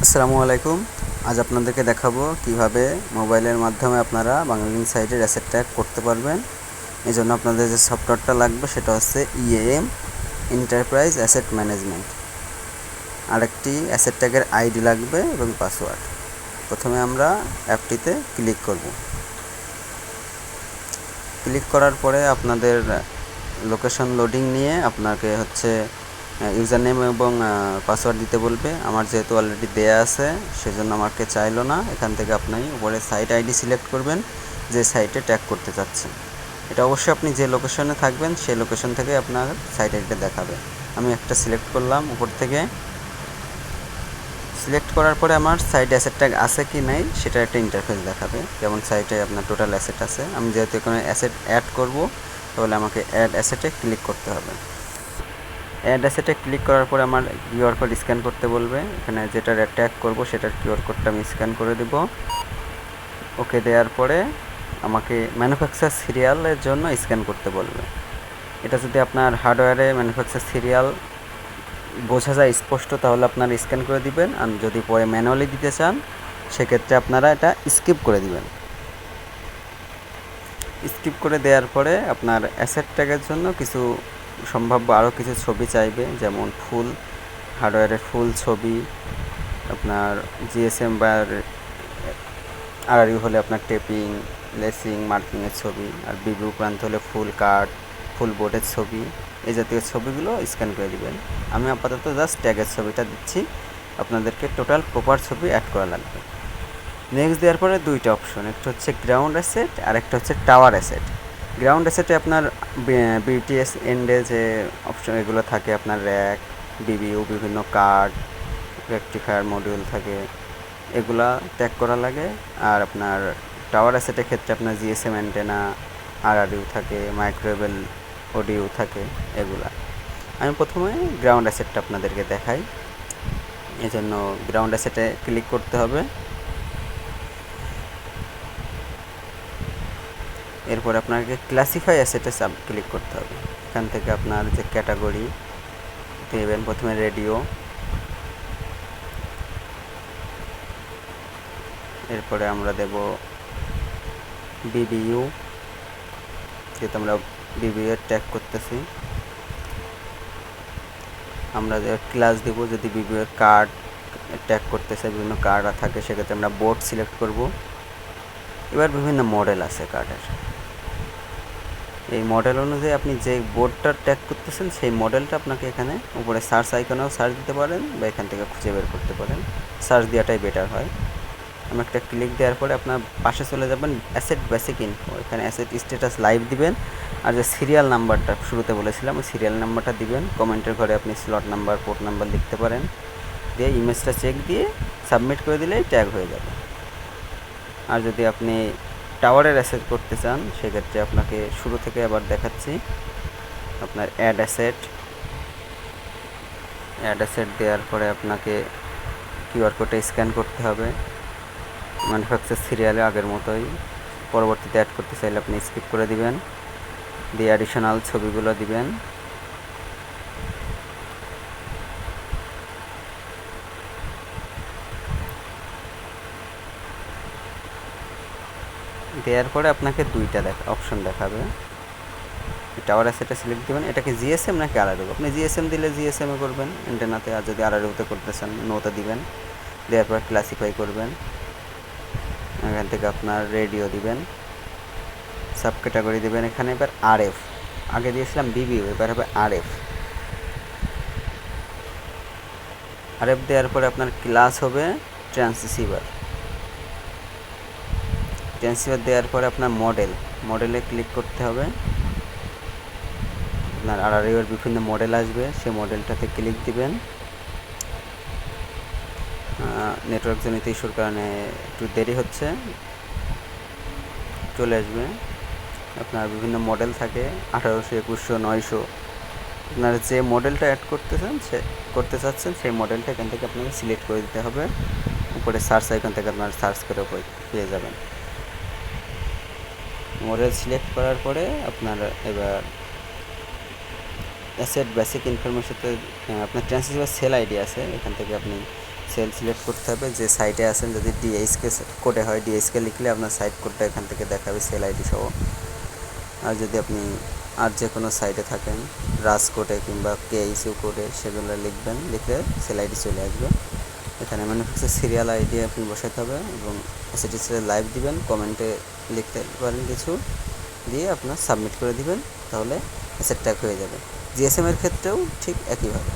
আসসালামু আলাইকুম। আজ আপনাদেরকে দেখাবো কিভাবে মোবাইলের মাধ্যমে আপনারা বাংলালিংক সাইটের অ্যাসেট ট্যাগ করতে পারবেন। এই জন্য আপনাদের যে সফটওয়্যারটা লাগবে সেটা হচ্ছে ইএএম এন্টারপ্রাইজ অ্যাসেট ম্যানেজমেন্ট। আরেকটি অ্যাসেট ট্যাগের আইডি লাগবে এবং পাসওয়ার্ড। প্রথমে আমরা অ্যাপটিতে ক্লিক করব। ক্লিক করার পরে আপনাদের লোকেশন লোডিং নিয়ে আপনাকে হচ্ছে ইউজার নেম এবং পাসওয়ার্ড দিতে বলবে। আমার যেহেতু অলরেডি দেয়া আছে সেজন্য আমাকে চাইলো না। এখান থেকে আপনি উপরে সাইট আইডি সিলেক্ট করবেন যে সাইটে ট্যাগ করতে চাচ্ছেন। এটা অবশ্যই আপনি যে লোকেশনে থাকবেন সেই লোকেশন থেকে আপনার সাইট আইডিটা দেখাবে। আমি একটা সিলেক্ট করলাম উপর থেকে। সিলেক্ট করার পরে আমার সাইট অ্যাসেট ট্যাগ আছে কি নাই সেটা একটা ইন্টারফেস দেখাবে। যেমন সাইটে আপনার টোটাল অ্যাসেট আছে, আমি যেহেতু এখানে অ্যাসেট অ্যাড করব তাহলে আমাকে অ্যাড অ্যাসেটে ক্লিক করতে হবে। অ্যাড অ্যাসেটে ক্লিক করার পরে আমার কিউআর কোড স্ক্যান করতে বলবে। এখানে যেটার ট্যাগ করব সেটার কিউআর কোডটা আমি স্ক্যান করে দেব। ওকে দেওয়ার পরে আমাকে ম্যানুফ্যাকচার সিরিয়ালের জন্য স্ক্যান করতে বলবে। এটা যদি আপনার হার্ডওয়্যারে ম্যানুফ্যাকচার সিরিয়াল বোঝা যায় স্পষ্ট তাহলে আপনারা স্ক্যান করে দিবেন, আর যদি পরে ম্যানুয়ালি দিতে চান সেক্ষেত্রে আপনারা এটা স্কিপ করে দিবেন। স্কিপ করে দেওয়ার পরে আপনার অ্যাসেট ট্যাগের জন্য কিছু সম্ভাব্য আরও কিছু ছবি চাইবে, যেমন ফুল হার্ডওয়্যারের ফুল ছবি, আপনার জিএসএম বা আরইউ হলে আপনার টেপিং লেসিং মার্কিংয়ের ছবি, আর বিবিউ প্রান্ত হলে ফুল কার্ড ফুল বোর্ডের ছবি, এই জাতীয় ছবিগুলো স্ক্যান করে দিবেন। আমি আপাতত জাস্ট ট্যাগের ছবিটা দিচ্ছি, আপনাদেরকে টোটাল প্রপার ছবি অ্যাড করা লাগবে। নেক্সট দেওয়ার পরে দুইটা অপশন, একটা হচ্ছে গ্রাউন্ড অ্যাসেট আর একটা হচ্ছে টাওয়ার অ্যাসেট। গ্রাউন্ড অ্যাসেটে আপনার বিটিএস এন্ডে যে অপশন এগুলো থাকে, আপনার র্যাক বিবিইউ বিভিন্ন কার্ড রেকটিফায়ার মডিউল থাকে, এগুলা ট্যাগ করা লাগে। আর আপনার টাওয়ার অ্যাসেটের ক্ষেত্রে আপনার জিএসএম অ্যান্টেনা আরআরইউ থাকে, মাইক্রোওয়েভ ওডিইউ থাকে এগুলা। আমি প্রথমে গ্রাউন্ড অ্যাসেটটা আপনাদেরকে দেখাই। এজন্য গ্রাউন্ড অ্যাসেটে ক্লিক করতে হবে। এরপর আপনাকে ক্লাসিফাই অ্যাসেটে ক্লিক করতে হবে। এখান থেকে আপনার যে ক্যাটাগরি দেবেন, প্রথমে রেডিও, এরপরে আমরা দেব বিবিইউ, যেহেতু আমরা বিবিইউ এর ট্যাগ করতেছি। আমরা যে ক্লাস দেব, যদি বিবিইউ এর কার্ড ট্যাগ করতেছে বিভিন্ন কার্ড থাকে সেক্ষেত্রে আমরা বোর্ড সিলেক্ট করব। এবার বিভিন্ন মডেল আছে কার্ডের, এই মডেল অনুযায়ী আপনি যে বোর্ডটা ট্যাগ করতেছেন সেই মডেলটা আপনাকে এখানে উপরে সার্চ আইকনেও সার্চ দিতে পারেন বা এখান থেকে খুঁজে বের করতে পারেন। সার্চ দেওয়াটাই বেটার হয়। আমি একটা ক্লিক দেওয়ার পরে আপনার পাশে চলে যাবেন অ্যাসেট বেসিক ইনফো, এখানে অ্যাসেট স্ট্যাটাস লাইভ দিবেন। আর যে সিরিয়াল নাম্বারটা শুরুতে বলেছিলাম ওই সিরিয়াল নাম্বারটা দিবেন। কমেন্টের ঘরে আপনি স্লট নাম্বার পোর্ট নাম্বার লিখতে পারেন, দিয়ে ইমেজটা চেক দিয়ে সাবমিট করে দিলেই ট্যাগ হয়ে যাবে। আর যদি আপনি টাওয়ারের অ্যাসেট করতে চান সেক্ষেত্রে আপনাকে শুরু থেকে আবার দেখাচ্ছি। আপনার অ্যাড অ্যাসেট দেওয়ার পরে আপনাকে কিউআর কোডটা স্ক্যান করতে হবে ম্যানুফ্যাকচার সিরিয়ালে আগের মতোই। পরবর্তীতে অ্যাড করতে চাইলে আপনি স্কিপ করে দিবেন, দিয়ে অ্যাডিশনাল ছবিগুলো দিবেন। দেওয়ার পরে আপনাকে দুইটা অপশন দেখাবে। টাওয়ার অ্যাসেটটা সিলেক্ট দেবেন, এটাকে জিএসএম নাকি আরআরইউ। আপনি জিএসএম দিলে জিএসএমে করবেন অ্যান্টেনাতে, আর যদি আরআরইউতে করতে চান নোতে দিবেন। দেওয়ার পর ক্লাসিফাই করবেন, এখান থেকে আপনার রেডিও দিবেন, সাব ক্যাটাগরি দেবেন। এখানে এবার আরএফ, আগে দিয়েছিলাম বিবিইউ, এবার হবে আরএফ। আরএফ দেওয়ার পরে আপনার ক্লাস হবে ট্রান্সসিভার দেওয়ার পরে আপনার মডেলে ক্লিক করতে হবে। আপনার আরআরইউ এর বিভিন্ন মডেল আসবে, সেই মডেলটাতে ক্লিক দিবেন। নেটওয়ার্ক জনিত ইস্যুর কারণে একটু দেরি হচ্ছে, চলে আসবে। আপনার বিভিন্ন মডেল থাকে 1800, 2100, 900। আপনার যে মডেলটা অ্যাড করতে চাচ্ছেন সেই মডেলটা এখান থেকে আপনাকে সিলেক্ট করে দিতে হবে। উপরে সার্চ আইকন থেকে আপনার সার্চ করে পেয়ে যাবেন। মডেল সিলেক্ট করার পরে আপনার এবার অ্যাসেট বেসিক ইনফরমেশনতে আপনার ট্রান্সসিভার সেল আইডি আছে, এখান থেকে আপনি সেল সিলেক্ট করতে হবে, যে সাইটে আছেন। যদি ডিএইচকে কোডে হয়, ডিএইচকে লিখলে আপনার সাইট কোডটা এখান থেকে দেখাবে সেল আইডি সহ। আর যদি আপনি আর যে কোনো সাইটে থাকেন, রাজ কোডে কিংবা কেএইচইউ কোডে, সেগুলো লিখবেন, লিখলে সেল আইডি চলে আসবে। এখানে ম্যানুফ্যাকচার সিরিয়াল আইডি আপনি বসাতে হবে এবং এসএটিসি লাইভ দিবেন, কমেন্টে লিখতে পারেন কিছু, দিয়ে আপনার সাবমিট করে দিবেন, তাহলে অ্যাসেট ট্যাগ হয়ে যাবে। জিএসএম এর ক্ষেত্রেও ঠিক একইভাবে।